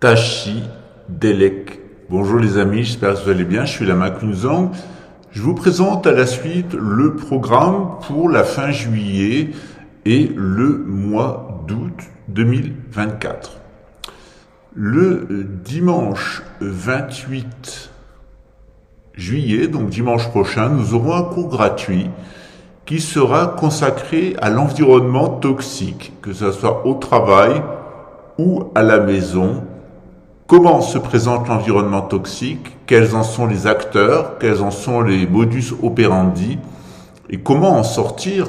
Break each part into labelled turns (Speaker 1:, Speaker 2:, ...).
Speaker 1: Tashi Delek. Bonjour les amis, j'espère que vous allez bien, je suis Lama Kunzang. Je vous présente à la suite le programme pour la fin juillet et le mois d'août 2024. Le dimanche 28 juillet, donc dimanche prochain, nous aurons un cours gratuit qui sera consacré à l'environnement toxique, que ce soit au travail ou à la maison. Comment se présente l'environnement toxique, quels en sont les acteurs, quels en sont les modus operandi, et comment en sortir,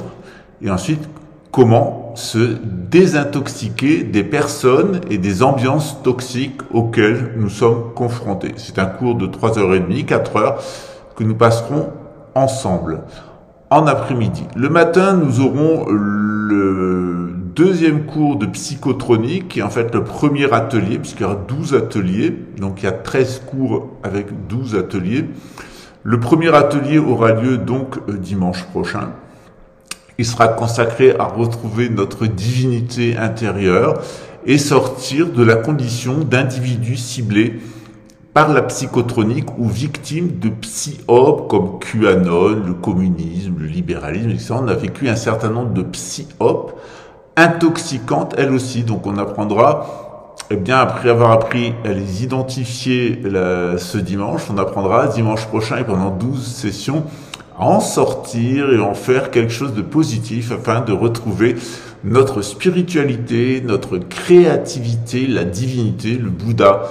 Speaker 1: et ensuite comment se désintoxiquer des personnes et des ambiances toxiques auxquelles nous sommes confrontés. C'est un cours de 3h30, 4 heures, que nous passerons ensemble en après-midi. Le matin, nous aurons le deuxième cours de psychotronique, qui est en fait le premier atelier, puisqu'il y aura 12 ateliers, donc il y a 13 cours avec 12 ateliers. Le premier atelier aura lieu donc dimanche prochain. Il sera consacré à retrouver notre divinité intérieure et sortir de la condition d'individus ciblés par la psychotronique ou victimes de psy-op comme QAnon, le communisme, le libéralisme, etc. On a vécu un certain nombre de psy-op intoxicantes, elles aussi. Donc on apprendra, eh bien, après avoir appris à les identifier ce dimanche, on apprendra dimanche prochain et pendant 12 sessions à en sortir et en faire quelque chose de positif afin de retrouver notre spiritualité, notre créativité, la divinité, le Bouddha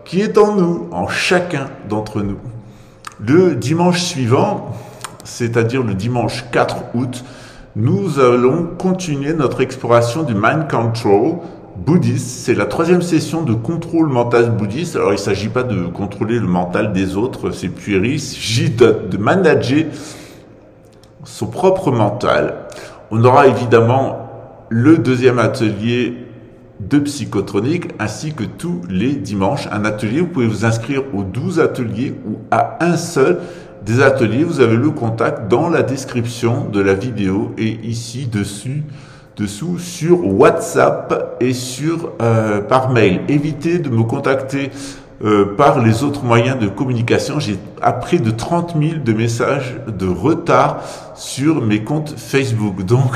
Speaker 1: qui est en nous, en chacun d'entre nous. Le dimanche suivant, c'est-à-dire le dimanche 4 août, nous allons continuer notre exploration du mind control bouddhiste. C'est la 3e session de contrôle mental bouddhiste. Alors, il ne s'agit pas de contrôler le mental des autres, c'est puéril. Il s'agit de manager son propre mental. On aura évidemment le deuxième atelier de psychotronique, ainsi que tous les dimanches un atelier. Vous pouvez vous inscrire aux 12 ateliers ou à un seul des ateliers. Vous avez le contact dans la description de la vidéo et ici dessous sur WhatsApp et par mail. Évitez de me contacter par les autres moyens de communication. J'ai près de 30 000 de messages de retard sur mes comptes Facebook. Donc,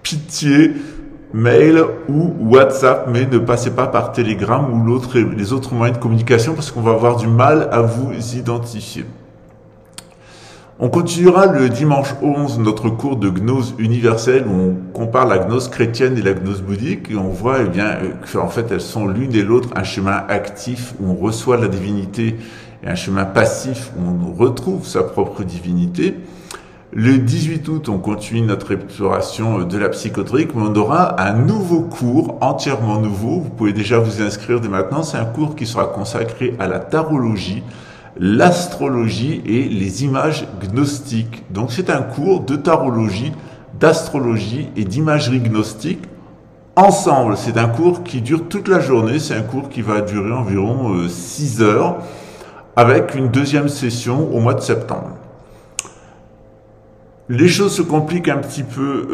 Speaker 1: pitié, mail ou WhatsApp, mais ne passez pas par Telegram ou les autres moyens de communication parce qu'on va avoir du mal à vous identifier. On continuera le dimanche 11 notre cours de gnose universelle où on compare la gnose chrétienne et la gnose bouddhique et on voit eh bien qu'en fait elles sont l'une et l'autre un chemin actif où on reçoit la divinité et un chemin passif où on retrouve sa propre divinité. Le 18 août, on continue notre exploration de la psychotronique, mais on aura un nouveau cours, entièrement nouveau. Vous pouvez déjà vous inscrire dès maintenant. C'est un cours qui sera consacré à la tarologie, l'astrologie et les images gnostiques. Donc c'est un cours de tarologie, d'astrologie et d'imagerie gnostique ensemble. C'est un cours qui dure toute la journée. C'est un cours qui va durer environ 6 heures avec une deuxième session au mois de septembre. Les choses se compliquent un petit peu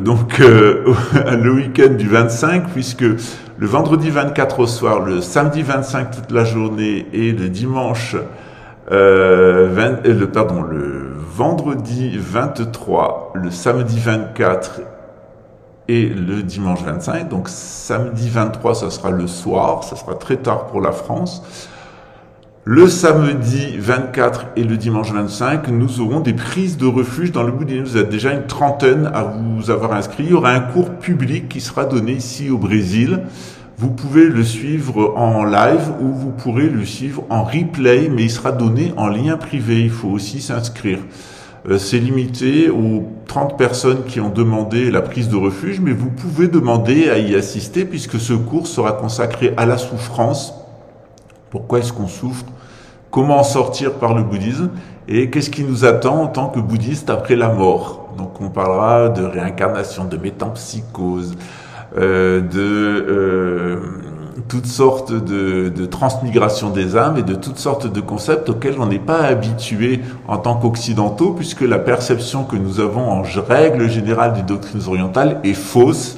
Speaker 1: le week-end du 25, puisque le vendredi 24 au soir, le samedi 25 toute la journée et le dimanche le vendredi 23, le samedi 24 et le dimanche 25. Donc samedi 23, ça sera le soir, ça sera très tard pour la France. Le samedi 24 et le dimanche 25, nous aurons des prises de refuge dans le bouddhisme. Vous êtes déjà une trentaine à vous avoir inscrit. Il y aura un cours public qui sera donné ici au Brésil. Vous pouvez le suivre en live ou vous pourrez le suivre en replay, mais il sera donné en lien privé. Il faut aussi s'inscrire. C'est limité aux 30 personnes qui ont demandé la prise de refuge, mais vous pouvez demander à y assister puisque ce cours sera consacré à la souffrance. Pourquoi est-ce qu'on souffre? Comment en sortir par le bouddhisme? Et qu'est-ce qui nous attend en tant que bouddhiste après la mort? Donc on parlera de réincarnation, de métempsychose, toutes sortes de transmigration des âmes et de toutes sortes de concepts auxquels on n'est pas habitué en tant qu'occidentaux, puisque la perception que nous avons en règle générale des doctrines orientales est fausse.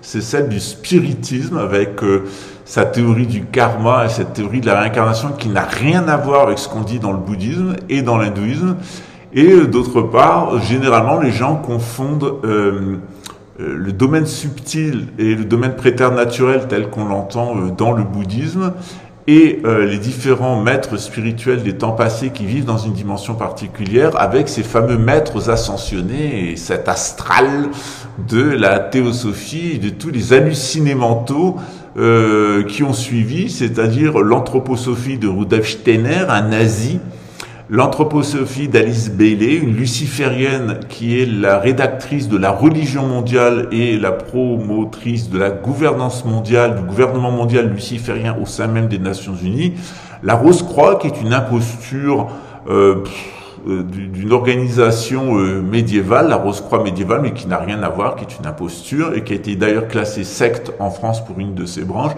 Speaker 1: c'est celle du spiritisme avec sa théorie du karma et cette théorie de la réincarnation qui n'a rien à voir avec ce qu'on dit dans le bouddhisme et dans l'hindouisme. Et d'autre part, généralement, les gens confondent le domaine subtil et le domaine préternaturel tel qu'on l'entend dans le bouddhisme et les différents maîtres spirituels des temps passés qui vivent dans une dimension particulière avec ces fameux maîtres ascensionnés et cet astral de la théosophie et de tous les hallucinés mentaux qui ont suivi, c'est-à-dire l'anthroposophie de Rudolf Steiner, un nazi, l'anthroposophie d'Alice Bailey, une luciférienne qui est la rédactrice de la religion mondiale et la promotrice de la gouvernance mondiale, du gouvernement mondial luciférien au sein même des Nations Unies. La Rose-Croix, qui est une imposture d'une organisation médiévale, la Rose-Croix médiévale, mais qui n'a rien à voir, qui est une imposture, et qui a été d'ailleurs classée secte en France pour une de ses branches,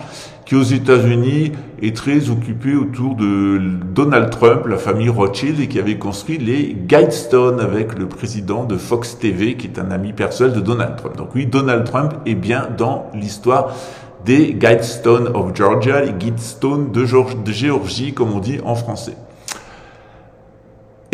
Speaker 1: qui aux États-Unis est très occupée autour de Donald Trump, la famille Rothschild, et qui avait construit les Guidestones avec le président de Fox TV, qui est un ami personnel de Donald Trump. Donc oui, Donald Trump est bien dans l'histoire des Guidestones of Georgia, les Guidestones de Géorgie, comme on dit en français.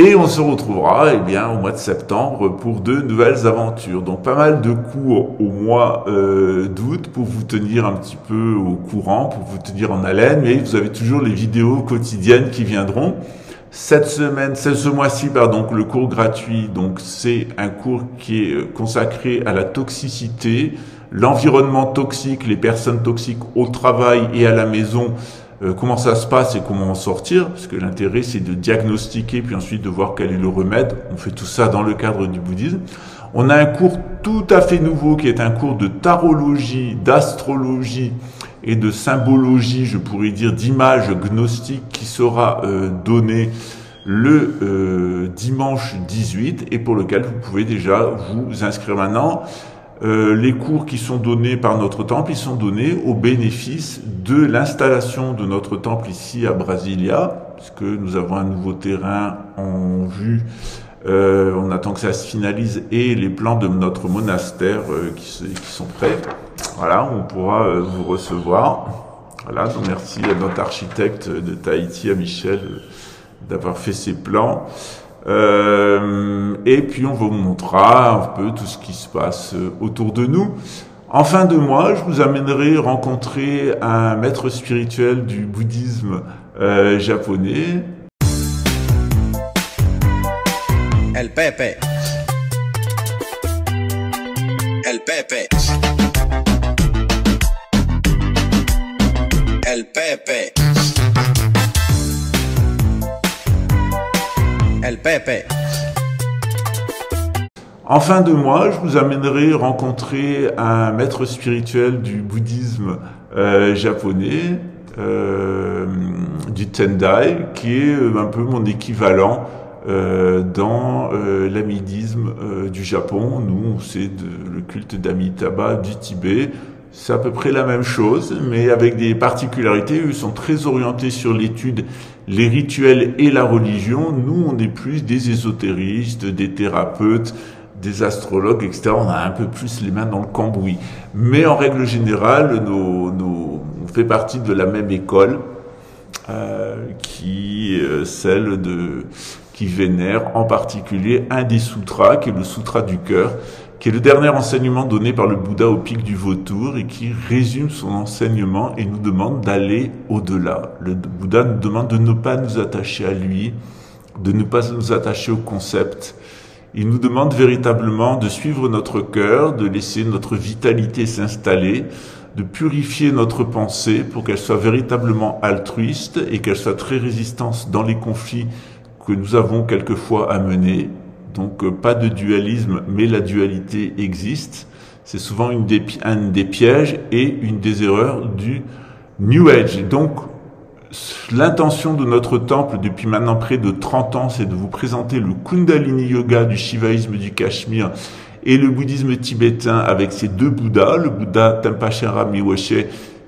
Speaker 1: Et on se retrouvera au mois de septembre pour de nouvelles aventures. Donc pas mal de cours au mois d'août pour vous tenir un petit peu au courant, pour vous tenir en haleine, mais vous avez toujours les vidéos quotidiennes qui viendront. Ce mois-ci, le cours gratuit, donc c'est un cours qui est consacré à la toxicité, l'environnement toxique, les personnes toxiques au travail et à la maison. Comment ça se passe et comment en sortir, parce que l'intérêt c'est de diagnostiquer puis ensuite de voir quel est le remède. On fait tout ça dans le cadre du bouddhisme. On a un cours tout à fait nouveau qui est un cours de tarologie, d'astrologie et de symbologie, je pourrais dire d'image gnostique qui sera donné le dimanche 18 et pour lequel vous pouvez déjà vous inscrire maintenant. Les cours qui sont donnés par notre temple, ils sont donnés au bénéfice de l'installation de notre temple ici à Brasilia, puisque nous avons un nouveau terrain en vue. On attend que ça se finalise et les plans de notre monastère qui sont prêts. Voilà, on pourra vous recevoir. Voilà, donc merci à notre architecte de Tahiti, à Michel, d'avoir fait ces plans. Et puis on vous montrera un peu tout ce qui se passe autour de nous. En fin de mois, je vous amènerai rencontrer un maître spirituel du bouddhisme japonais.
Speaker 2: El Pepe. El Pepe. El Pepe. El Pepe.
Speaker 1: En fin de mois, je vous amènerai rencontrer un maître spirituel du bouddhisme japonais, du Tendai, qui est un peu mon équivalent dans l'amidisme du Japon. Nous, c'est le culte d'Amitabha du Tibet. C'est à peu près la même chose, mais avec des particularités. Eux sont très orientés sur l'étude, les rituels et la religion. Nous, on est plus des ésotéristes, des thérapeutes, des astrologues, etc. On a un peu plus les mains dans le cambouis. Mais en règle générale, on fait partie de la même école qui vénère en particulier un des sutras, qui est le sutra du cœur, qui est le dernier enseignement donné par le Bouddha au pic du Vautour et qui résume son enseignement et nous demande d'aller au-delà. Le Bouddha nous demande de ne pas nous attacher à lui, de ne pas nous attacher au concept. Il nous demande véritablement de suivre notre cœur, de laisser notre vitalité s'installer, de purifier notre pensée pour qu'elle soit véritablement altruiste et qu'elle soit très résistante dans les conflits que nous avons quelquefois à mener. Donc pas de dualisme, mais la dualité existe. C'est souvent un des pièges et une des erreurs du New Age. Donc l'intention de notre temple depuis maintenant près de 30 ans, c'est de vous présenter le Kundalini Yoga du shivaïsme du Cachemire et le bouddhisme tibétain avec ces deux Bouddhas, le Bouddha Tampachara Miwashe,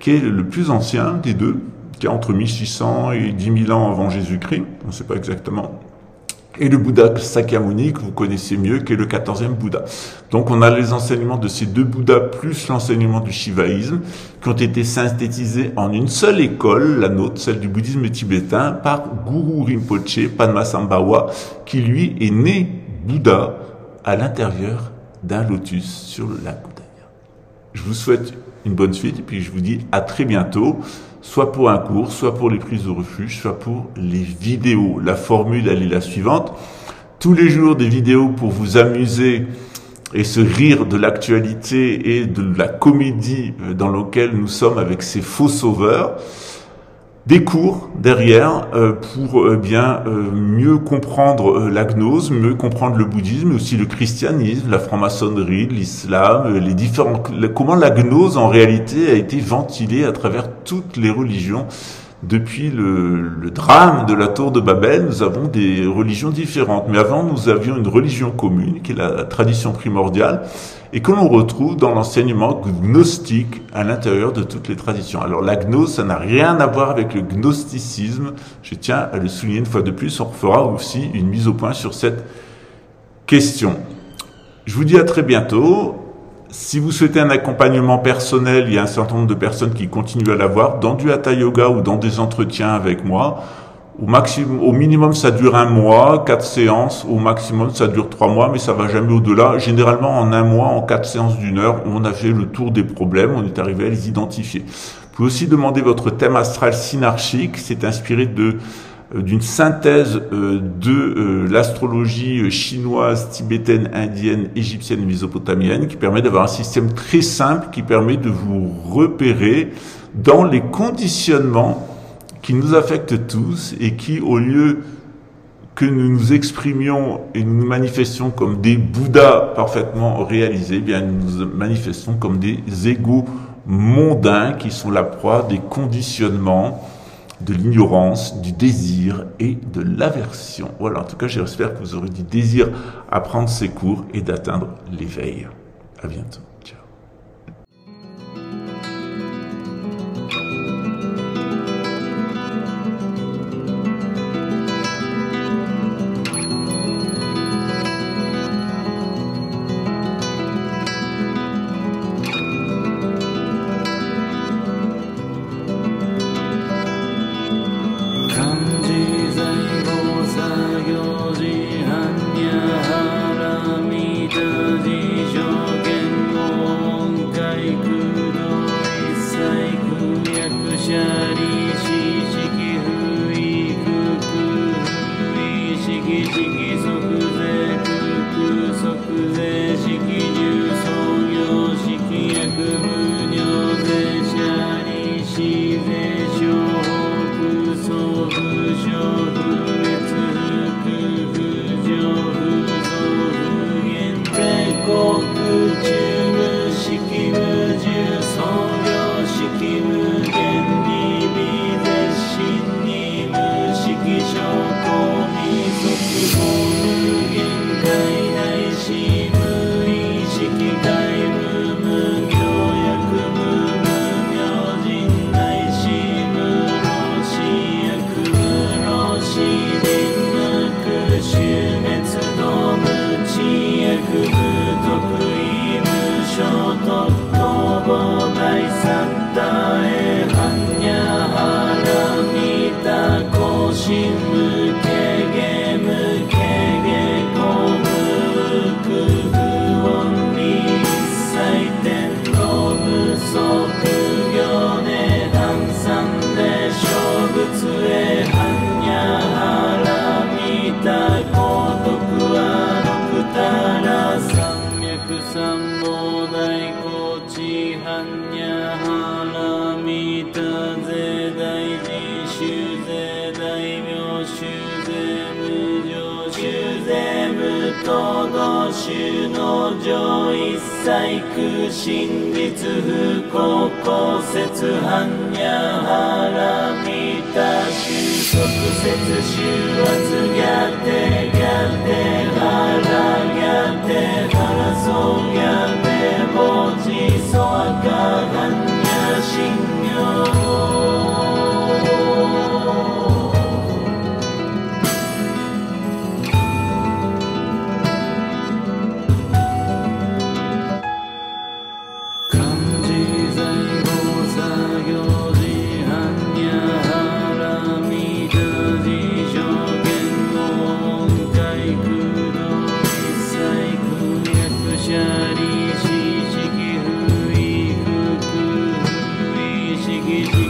Speaker 1: qui est le plus ancien des deux, qui est entre 1600 et 10 000 ans avant Jésus-Christ, on ne sait pas exactement. et le Bouddha Sakyamuni, que vous connaissez mieux, qui est le 14e Bouddha. Donc on a les enseignements de ces deux Bouddhas plus l'enseignement du shivaïsme qui ont été synthétisés en une seule école, la nôtre, celle du bouddhisme tibétain, par Guru Rinpoche Padmasambhava, qui lui est né Bouddha à l'intérieur d'un lotus sur le lac Goudaya. Je vous souhaite une bonne suite et puis je vous dis à très bientôt, soit pour un cours, soit pour les prises de refuge, soit pour les vidéos. La formule, elle est la suivante. Tous les jours, des vidéos pour vous amuser et se rire de l'actualité et de la comédie dans laquelle nous sommes avec ces faux sauveurs. Des cours derrière pour mieux comprendre la gnose, mieux comprendre le bouddhisme, mais aussi le christianisme, la franc-maçonnerie, l'islam, comment la gnose en réalité a été ventilée à travers toutes les religions. Depuis le drame de la tour de Babel, nous avons des religions différentes. Mais avant, nous avions une religion commune, qui est la tradition primordiale, et que l'on retrouve dans l'enseignement gnostique à l'intérieur de toutes les traditions. Alors la gnose, ça n'a rien à voir avec le gnosticisme. Je tiens à le souligner une fois de plus. On fera aussi une mise au point sur cette question. Je vous dis à très bientôt. Si vous souhaitez un accompagnement personnel, il y a un certain nombre de personnes qui continuent à l'avoir dans du Hatha Yoga ou dans des entretiens avec moi. Au minimum, ça dure 1 mois, 4 séances. Au maximum, ça dure 3 mois, mais ça va jamais au-delà. Généralement, en 1 mois, en 4 séances d'1 heure, on a fait le tour des problèmes, on est arrivé à les identifier. Vous pouvez aussi demander votre thème astral synarchique. C'est inspiré d'une synthèse de l'astrologie chinoise, tibétaine, indienne, égyptienne et mésopotamienne qui permet d'avoir un système très simple qui permet de vous repérer dans les conditionnements qui nous affectent tous et qui, au lieu que nous nous exprimions et nous nous manifestions comme des Bouddhas parfaitement réalisés, eh bien nous nous manifestons comme des égos mondains qui sont la proie des conditionnements, de l'ignorance, du désir et de l'aversion. Voilà, en tout cas, j'espère que vous aurez du désir à prendre ces cours et d'atteindre l'éveil. À bientôt. Ciao.
Speaker 3: 真実不公公説般若波羅蜜多収束説収圧がてがて腹がて腹そうがてぼちそあか般若心経ぎじ